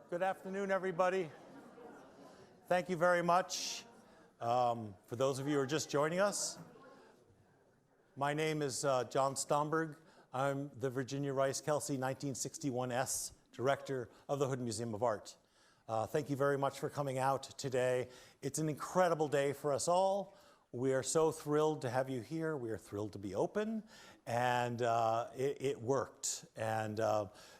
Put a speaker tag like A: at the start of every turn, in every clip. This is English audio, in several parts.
A: Good afternoon, everybody. Thank you very much. For those of you who are just joining us, my name is John Stomberg. I'm the Virginia Rice Kelsey 1961S Director of the Hood Museum of Art. Thank you very much for coming out today. It's an incredible day for us all. We are so thrilled to have you here. We are thrilled to be open, and it worked. And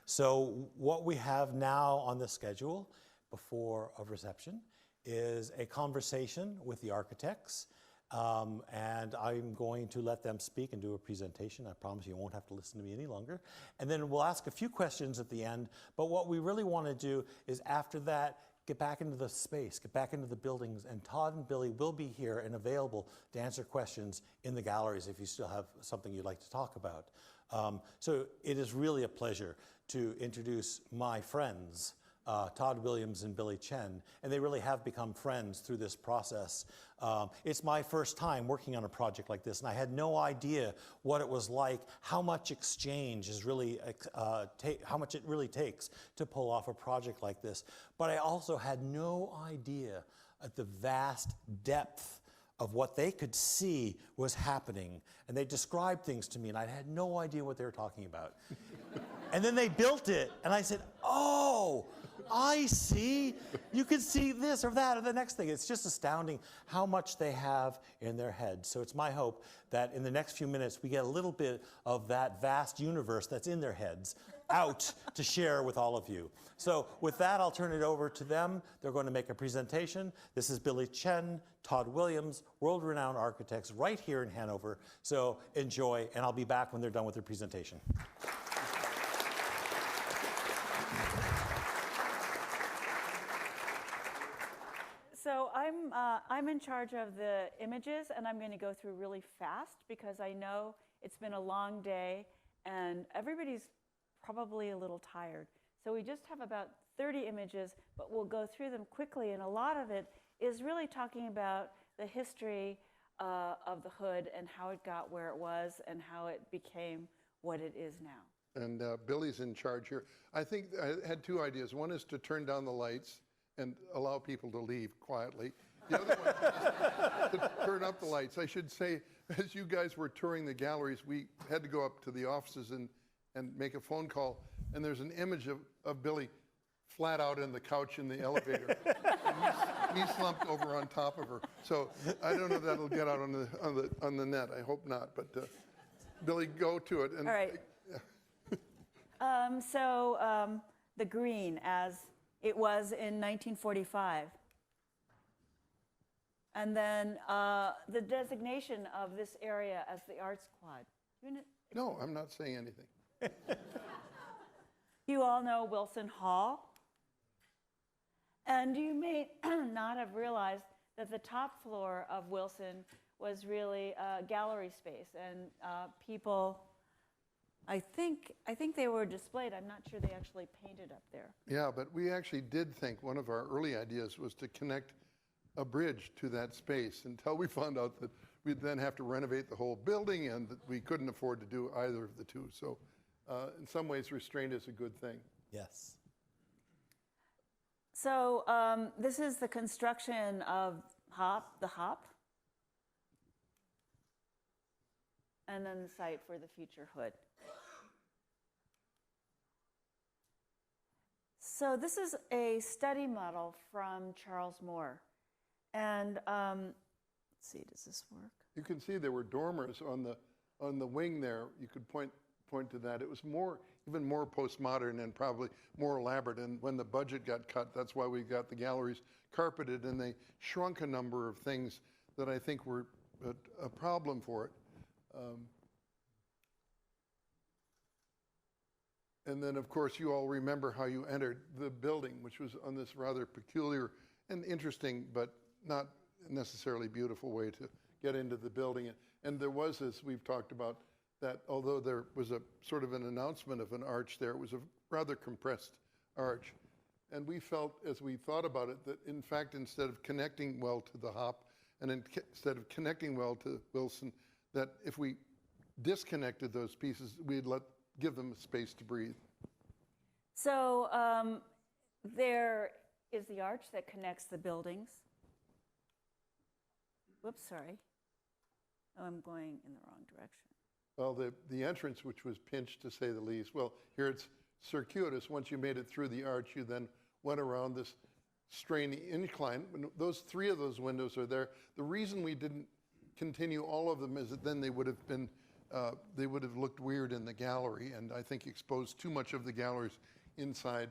A: so what we have now on the schedule before a reception is a conversation with the architects, and I'm going to let them speak and do a presentation. I promise you won't have to listen to me any longer. And then we'll ask a few questions at the end, but what we really want to do is after that, get back into the space, get back into the buildings, and Todd and Billy will be here and available to answer questions in the galleries if you still have something you'd like to talk about. So it is really a pleasure to introduce my friends, Todd Williams and Billy Chen, and they really have become friends through this process. It's my first time working on a project like this, and I had no idea what it was like, how much exchange is really, how much it really takes to pull off a project like this. But I also had no idea at the vast depth of what they could see was happening. And they described things to me, and I had no idea what they were talking about. And then they built it, and I said, oh, I see. You can see this or that or the next thing. It's just astounding how much they have in their heads. So it's my hope that in the next few minutes we get a little bit of that vast universe that's in their heads out to share with all of you. So with that, I'll turn it over to them. They're going to make a presentation. This is Billy Chen, Todd Williams, world-renowned architects right here in Hanover. So enjoy, and I'll be back when they're done with their presentation.
B: So I'm in charge of the images, and I'm going to go through really fast because I know it's been a long day and everybody's probably a little tired. So we just have about 30 images, but we'll go through them quickly, and a lot of it is really talking about the history of the Hood and how it got where it was and how it became what it is now.
C: And Billy's in charge here. I think I had two ideas. One is to turn down the lights and allow people to leave quietly. The other one is to turn up the lights. I should say, as you guys were touring the galleries, we had to go up to the offices and make a phone call, and there's an image of Billy flat out in the couch in the elevator. And he slumped over on top of her. So I don't know if that'll get out on the net. I hope not. But Billy, go to it. And,
B: all right. The green as it was in 1945. And then the designation of this area as the Arts Quad.
C: No, I'm not saying anything.
B: You all know Wilson Hall. And you may not have realized that the top floor of Wilson was really a gallery space. And people, I think they were displayed. I'm not sure they actually painted up there.
C: Yeah, but we actually did think one of our early ideas was to connect a bridge to that space until we found out that we'd then have to renovate the whole building and that we couldn't afford to do either of the two. So in some ways, restraint is a good thing.
A: Yes.
B: So this is the construction of the Hop. And then the site for the future Hood. So this is a study model from Charles Moore. And let's see, does this work?
C: You can see there were dormers on the wing there. You could point to that. It was even more postmodern and probably more elaborate. And when the budget got cut, that's why we got the galleries carpeted, and they shrunk a number of things that I think were a problem for it. And then, of course, you all remember how you entered the building, which was on this rather peculiar and interesting, but not necessarily beautiful way to get into the building. And there was, as we've talked about, that although there was a sort of an announcement of an arch there, it was a rather compressed arch. And we felt, as we thought about it, that in fact, instead of connecting well to the Hop, and instead of connecting well to Wilson, that if we disconnected those pieces, we'd give them space to breathe.
B: So There is the arch that connects the buildings. Whoops, sorry. Oh, I'm going in the wrong direction.
C: Well, the entrance, which was pinched to say the least, well, here it's circuitous. Once you made it through the arch, you then went around this strange incline. Those three of those windows are there. The reason we didn't continue all of them is that then they would have looked weird in the gallery, and I think exposed too much of the galleries inside.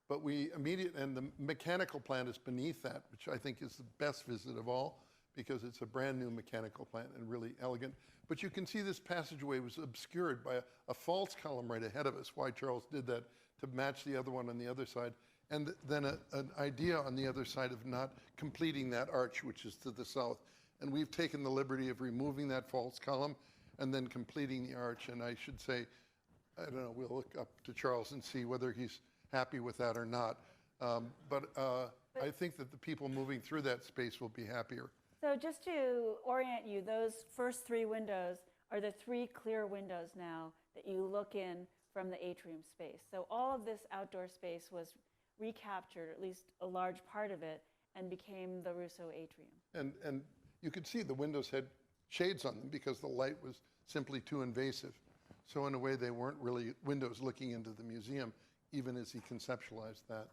C: But and the mechanical plant is beneath that, which I think is the best visit of all, because it's a brand new mechanical plant and really elegant. But you can see this passageway was obscured by a false column right ahead of us, why Charles did that, to match the other one on the other side. And then an idea on the other side of not completing that arch, which is to the south. And we've taken the liberty of removing that false column and then completing the arch. And I should say, I don't know, we'll look up to Charles and see whether he's happy with that or not. But I think that the people moving through that space will be happier.
B: So just to orient you, those first three windows are the three clear windows now that you look in from the atrium space. So all of this outdoor space was recaptured, at least a large part of it, and became the Russo atrium.
C: And you could see the windows had shades on them because the light was simply too invasive. So in a way, they weren't really windows looking into the museum, even as he conceptualized that.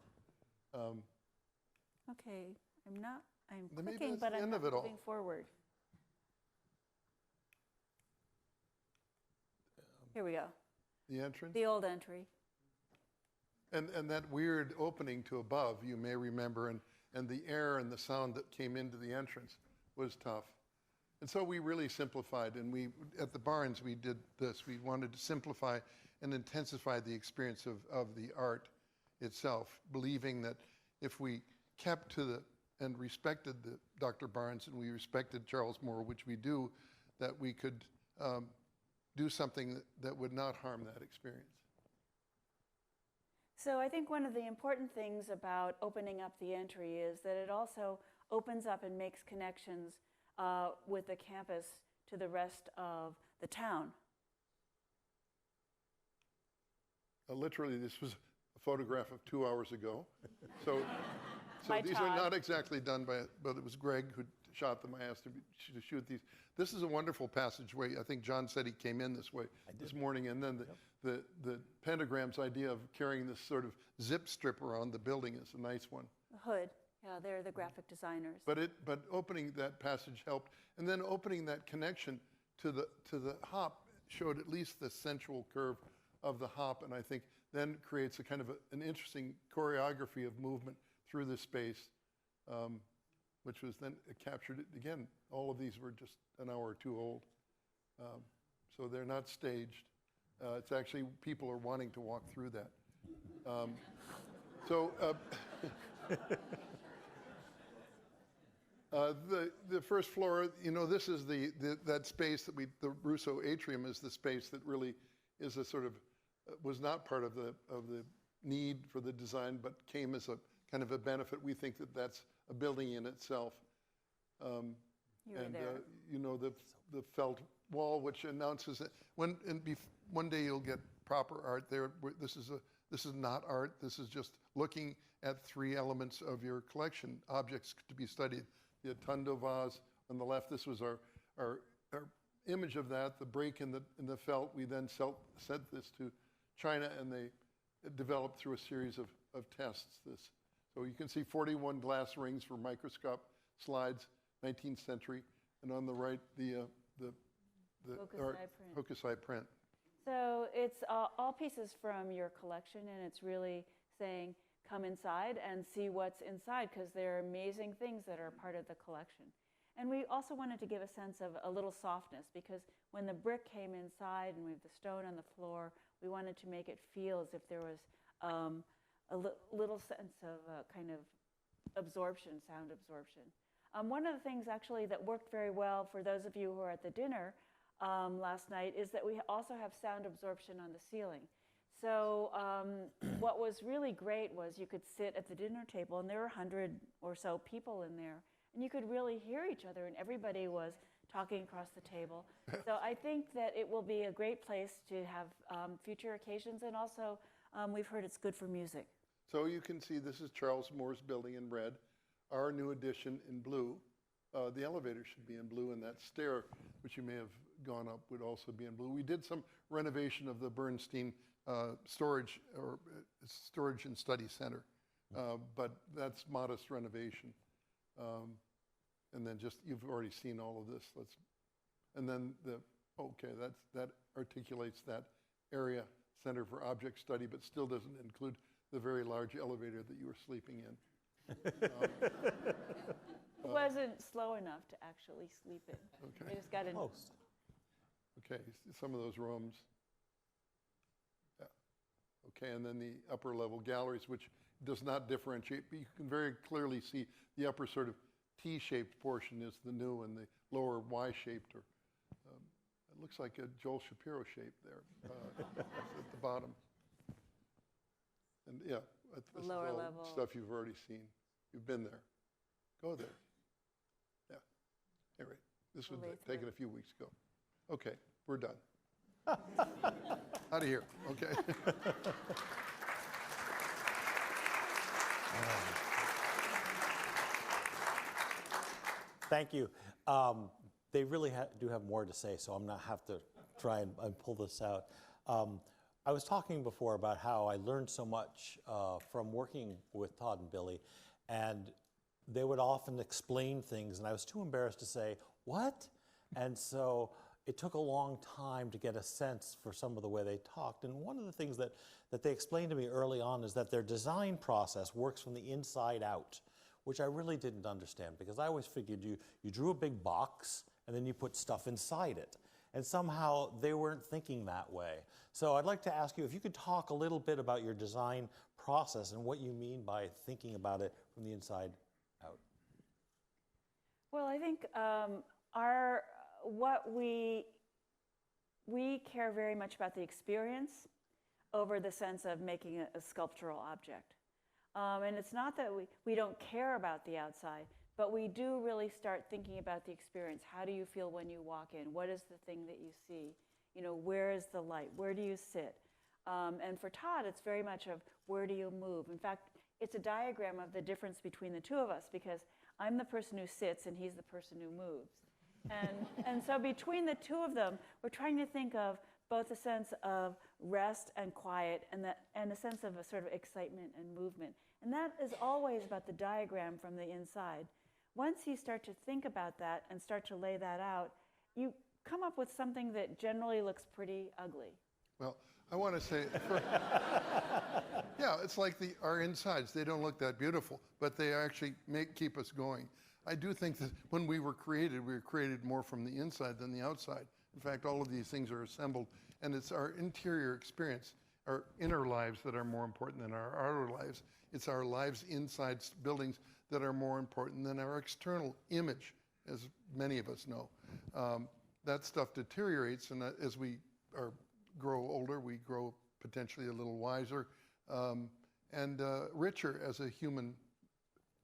B: Okay, I'm
C: Then maybe
B: clicking,
C: that's
B: but
C: the
B: I'm
C: end
B: not
C: of it all.
B: moving forward. Here we go,
C: The entrance.
B: the old entry.
C: And that weird opening to above, you may remember, and the air and the sound that came into the entrance was tough. And so we really simplified, and at the Barnes, we did this. We wanted to simplify and intensify the experience of the art itself, believing that if we kept to and respected Dr. Barnes and we respected Charles Moore, which we do, that we could do something that would not harm that experience.
B: So I think one of the important things about opening up the entry is that it also opens up and makes connections with the campus to the rest of the town.
C: Literally, this was a photograph of 2 hours ago. So
B: By
C: these
B: Todd.
C: are not exactly done but it was Greg who shot them. I asked him to shoot these. This is a wonderful passageway. I think John said he came in this way this morning. And then the pentagram's idea of carrying this sort of zip strip around the building is a nice one.
B: The hood, yeah, they're the graphic designers.
C: But opening that passage helped. And then opening that connection to the hop showed at least the sensual curve of the hop, and I think then creates a kind of an interesting choreography of movement through this space, which was then captured. Again, all of these were just an hour or two old, so they're not staged. It's actually, people are wanting to walk through that. The first floor, this is that space that the Russo atrium is the space that really is a sort of, was not part of the need for the design, but came as a kind of a benefit. We think that that's a building in itself.
B: You were there.
C: The felt wall, which announces that one day you'll get proper art there. This is not art. This is just looking at three elements of your collection, objects to be studied. The Atundo vase on the left. This was our image of that. The break in the felt. We then sent this to China, and they developed through a series of tests. So you can see 41 glass rings for microscope slides, 19th century, and on the right the Hokusai print.
B: So it's all pieces from your collection, and it's really saying, come inside and see what's inside, because there are amazing things that are part of the collection. And we also wanted to give a sense of a little softness, because when the brick came inside and we have the stone on the floor, we wanted to make it feel as if there was a little sense of kind of absorption, sound absorption. One of the things actually that worked very well for those of you who were at the dinner last night is that we also have sound absorption on the ceiling. So what was really great was you could sit at the dinner table, and there were 100 or so people in there, and you could really hear each other, and everybody was talking across the table. So I think that it will be a great place to have future occasions, and also we've heard it's good for music.
C: So you can see this is Charles Moore's building in red, our new addition in blue. The elevator should be in blue, and that stair, which you may have gone up, would also be in blue. We did some renovation of the Bernstein storage and study center, but that's modest renovation. And then you've already seen all of this. And then that articulates that area, Center for Object Study, but still doesn't include the very large elevator that you were sleeping in.
B: It wasn't slow enough to actually sleep in.
C: Okay.
B: I just got in.
C: Okay, some of those rooms. Yeah. Okay, and then the upper level galleries, which does not differentiate, but you can very clearly see the upper sort of T-shaped portion is the new, and the lower Y-shaped, or it looks like a Joel Shapiro shape there at the bottom. And yeah, this is
B: lower
C: all
B: level.
C: stuff you've already seen. You've been there. Go there. Yeah. Anyway, this was taken a few weeks ago. Okay, we're done. Out of here. Okay.
A: Thank you. They really do have more to say, so I'm going to have to try and pull this out. I was talking before about how I learned so much from working with Todd and Billy, and they would often explain things, and I was too embarrassed to say, what? And so it took a long time to get a sense for some of the way they talked. And one of the things that they explained to me early on is that their design process works from the inside out, which I really didn't understand, because I always figured you drew a big box and then you put stuff inside it. And somehow they weren't thinking that way. So I'd like to ask you if you could talk a little bit about your design process and what you mean by thinking about it from the inside out.
B: Well, I think we care very much about the experience over the sense of making a sculptural object. And it's not that we don't care about the outside, but we do really start thinking about the experience. How do you feel when you walk in? What is the thing that you see? You know, where is the light? Where do you sit? And for Todd, it's very much of where do you move? In fact, it's a diagram of the difference between the two of us, because I'm the person who sits and he's the person who moves. And so between the two of them, we're trying to think of both a sense of rest and quiet, and a sense of a sort of excitement and movement. And that is always about the diagram from the inside. Once you start to think about that and start to lay that out, you come up with something that generally looks pretty ugly.
C: Well, I want to say, yeah, it's like our insides. They don't look that beautiful, but they actually keep us going. I do think that when we were created more from the inside than the outside. In fact, all of these things are assembled, and it's our interior experience, our inner lives that are more important than our outer lives. It's our lives inside buildings that are more important than our external image, as many of us know. That stuff deteriorates, and as we grow older, we grow potentially a little wiser and richer as a human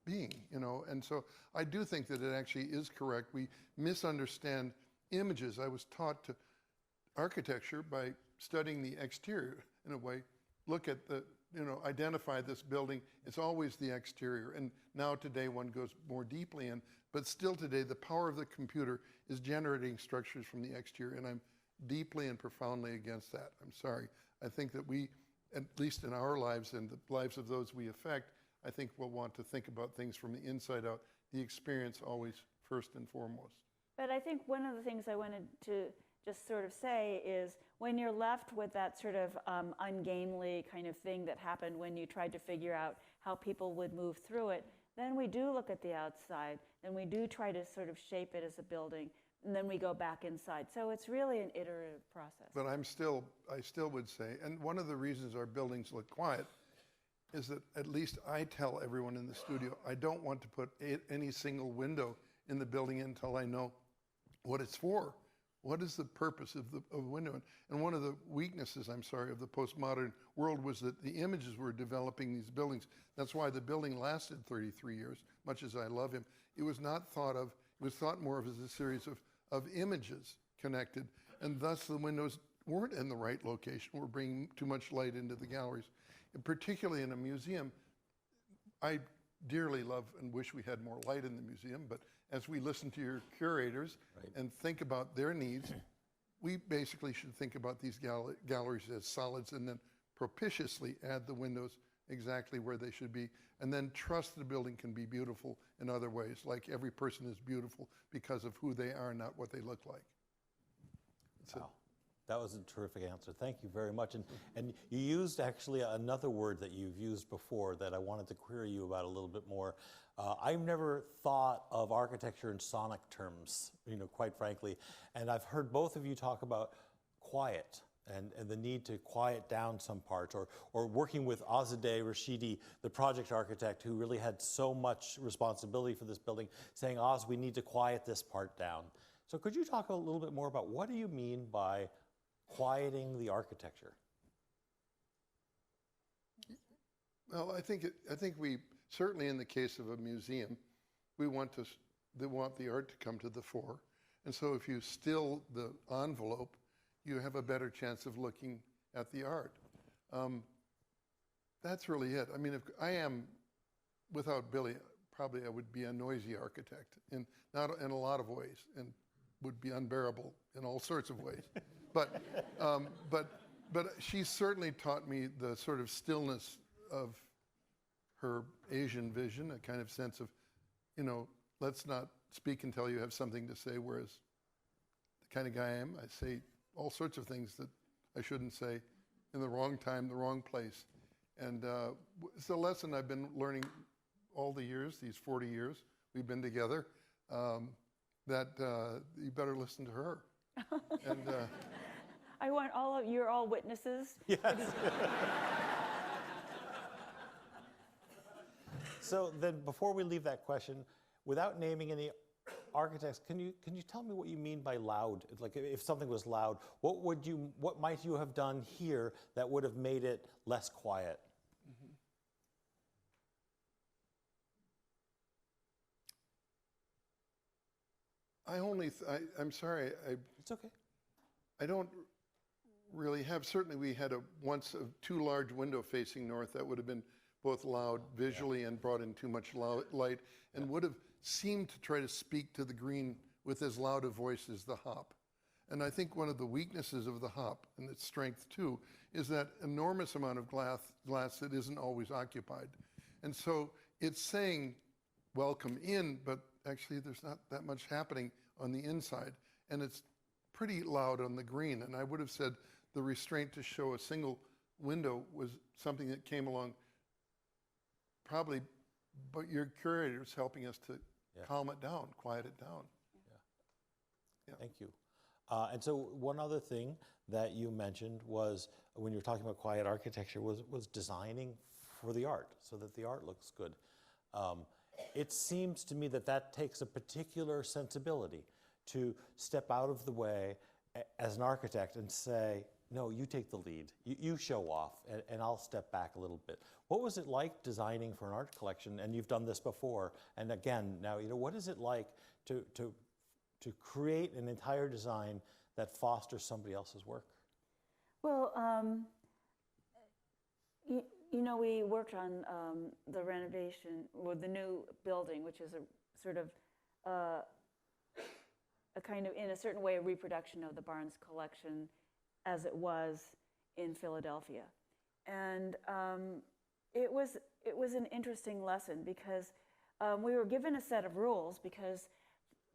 C: being, you know. And so I do think that it actually is correct. We misunderstand images. I was taught to architecture by studying the exterior in a way. Look at identify this building. It's always the exterior. And now today one goes more deeply in, but still today the power of the computer is generating structures from the exterior, and I'm deeply and profoundly against that. I'm sorry. I think that we, at least in our lives and the lives of those we affect, I think we'll want to think about things from the inside out, the experience always first and foremost.
B: But I think one of the things I wanted to just sort of say is when you're left with that sort of ungainly kind of thing that happened when you tried to figure out how people would move through it, then we do look at the outside, and we do try to sort of shape it as a building, and then we go back inside. So it's really an iterative process.
C: But I still would say, and one of the reasons our buildings look quiet is that at least I tell everyone in the studio, I don't want to put any single window in the building until I know what it's for. What is the purpose of the window? And one of the weaknesses, I'm sorry, of the postmodern world was that the images were developing these buildings. That's why the building lasted 33 years, much as I love him. It was not thought of, it was thought more of as a series of images connected, and thus the windows weren't in the right location, were bringing too much light into the galleries. And particularly in a museum, I dearly love and wish we had more light in the museum, but as we listen to your curators and think about their needs, we basically should think about these galleries as solids and then propitiously add the windows exactly where they should be, and then trust the building can be beautiful in other ways, like every person is beautiful because of who they are, not what they look like. That's it.
A: Wow. That was a terrific answer. Thank you very much. And you used actually another word that you've used before that I wanted to query you about a little bit more. I've never thought of architecture in sonic terms, quite frankly. And I've heard both of you talk about quiet and the need to quiet down some parts, or working with Azadeh Rashidi, the project architect who really had so much responsibility for this building, saying, Oz, we need to quiet this part down. So could you talk a little bit more about what do you mean by quieting the architecture?
C: Well, I think we, certainly in the case of a museum, we want the art to come to the fore. And so if you still the envelope, you have a better chance of looking at the art. That's really it. I mean, if I am, without Billy, probably I would be a noisy architect, in a lot of ways, and would be unbearable in all sorts of ways. But she certainly taught me the sort of stillness of her Asian vision, a kind of sense of, let's not speak until you have something to say, whereas the kind of guy I am, I say all sorts of things that I shouldn't say in the wrong time, the wrong place. And it's a lesson I've been learning all the years, these 40 years we've been together, that you better listen to her. And
B: I want you're all witnesses.
A: Yes. So then before we leave that question, without naming any architects, can you tell me what you mean by loud? Like if something was loud, what might you have done here that would have made it less quiet? I'm sorry, It's okay.
C: I don't really have. Certainly we had once two large window facing north that would have been both loud visually and brought in too much light, and would have seemed to try to speak to the green with as loud a voice as the hop. And I think one of the weaknesses of the hop, and its strength too, is that enormous amount of glass that isn't always occupied. And so it's saying, welcome in, but actually there's not that much happening on the inside. And it's pretty loud on the green. And I would have said the restraint to show a single window was something that came along probably, but your curator's helping us to calm it down, quiet it down.
A: Yeah. Thank you. And so one other thing that you mentioned was, when you were talking about quiet architecture, was designing for the art, so that the art looks good. It seems to me that takes a particular sensibility to step out of the way as an architect and say, no, you take the lead, you show off, and I'll step back a little bit. What was it like designing for an art collection? And you've done this before, and again, now, what is it like to create an entire design that fosters somebody else's work?
B: Well, we worked on the renovation, or the new building, which is a sort of a kind of, in a certain way, a reproduction of the Barnes collection as it was in Philadelphia. And it was an interesting lesson because we were given a set of rules, because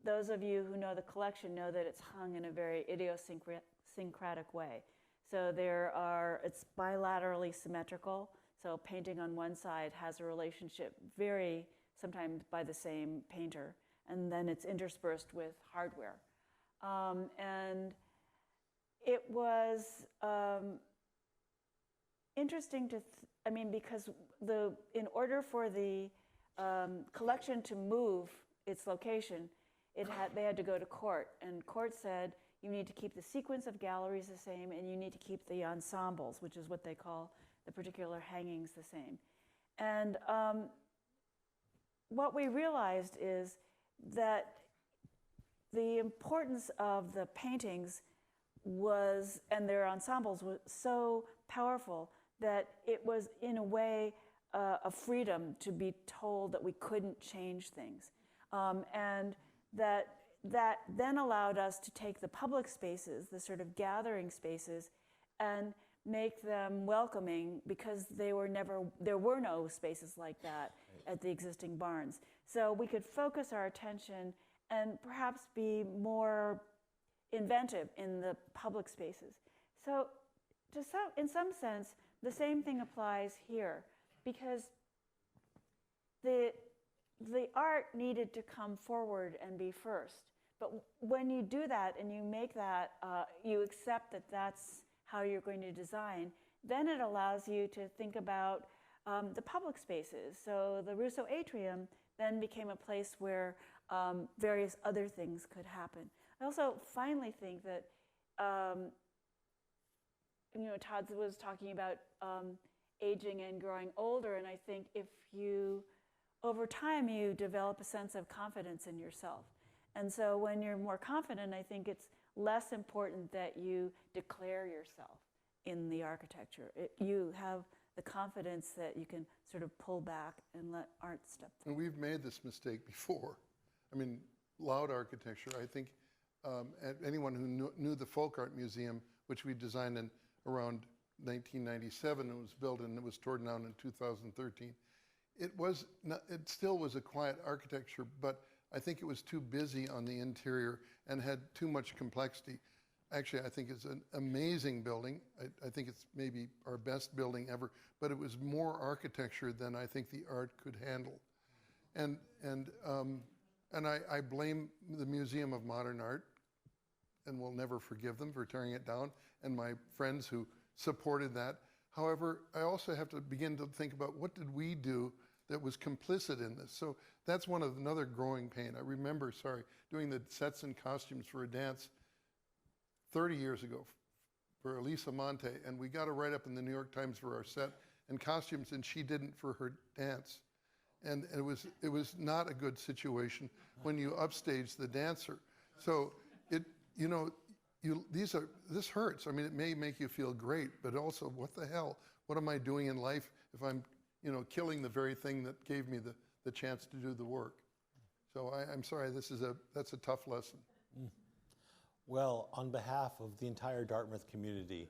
B: those of you who know the collection know that it's hung in a very idiosyncratic way. So it's bilaterally symmetrical. So painting on one side has a relationship sometimes by the same painter, and then it's interspersed with hardware. And it was interesting because in order for the collection to move its location, they had to go to court, and court said you need to keep the sequence of galleries the same, and you need to keep the ensembles, which is what they call the particular hangings, the same. And what we realized is that the importance of the paintings and their ensembles was so powerful that it was, in a way, a freedom to be told that we couldn't change things. And that then allowed us to take the public spaces, the sort of gathering spaces, and make them welcoming, because there were no spaces like that at the existing barns. So we could focus our attention and perhaps be more inventive in the public spaces. So in some sense, the same thing applies here, because the art needed to come forward and be first. But when you do that and you make that, you accept that that's how you're going to design, then it allows you to think about the public spaces. So the Russo Atrium then became a place where various other things could happen. I also finally think that, Todd was talking about aging and growing older, and I think over time, you develop a sense of confidence in yourself. And so when you're more confident, I think it's less important that you declare yourself in the architecture. You have the confidence that you can sort of pull back and let art step forward.
C: And we've made this mistake before. I mean, loud architecture, I think anyone who knew the Folk Art Museum, which we designed in around 1997, it was built and it was torn down in 2013. It still was a quiet architecture, but I think it was too busy on the interior and had too much complexity. Actually, I think it's an amazing building. I think it's maybe our best building ever, but it was more architecture than I think the art could handle. And I blame the Museum of Modern Art, and will never forgive them for tearing it down, and my friends who supported that. However, I also have to begin to think about what did we do that was complicit in this. So that's another growing pain. I remember, doing the sets and costumes for a dance 30 years ago for Elisa Monte, and we got a write-up in the New York Times for our set and costumes, and she didn't for her dance. And it was not a good situation when you upstage the dancer. So this hurts. I mean, it may make you feel great, but also, what the hell? What am I doing in life if I'm, killing the very thing that gave me the chance to do the work? So I'm sorry, that's a tough lesson.
A: Well, on behalf of the entire Dartmouth community,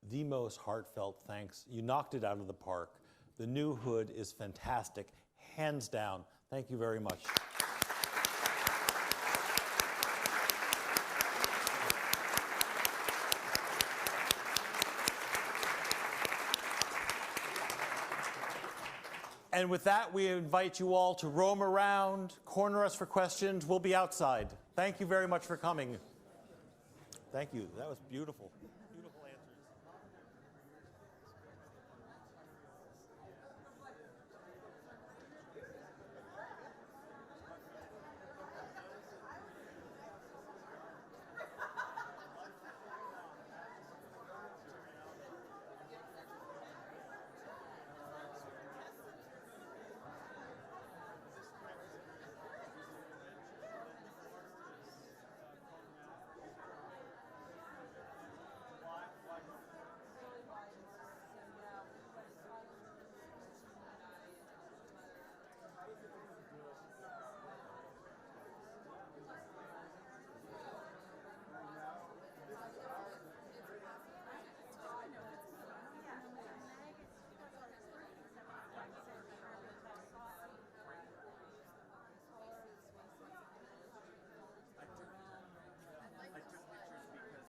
A: the most heartfelt thanks. You knocked it out of the park. The new hood is fantastic, hands down. Thank you very much. And with that, we invite you all to roam around, corner us for questions. We'll be outside. Thank you very much for coming. Thank you. That was beautiful.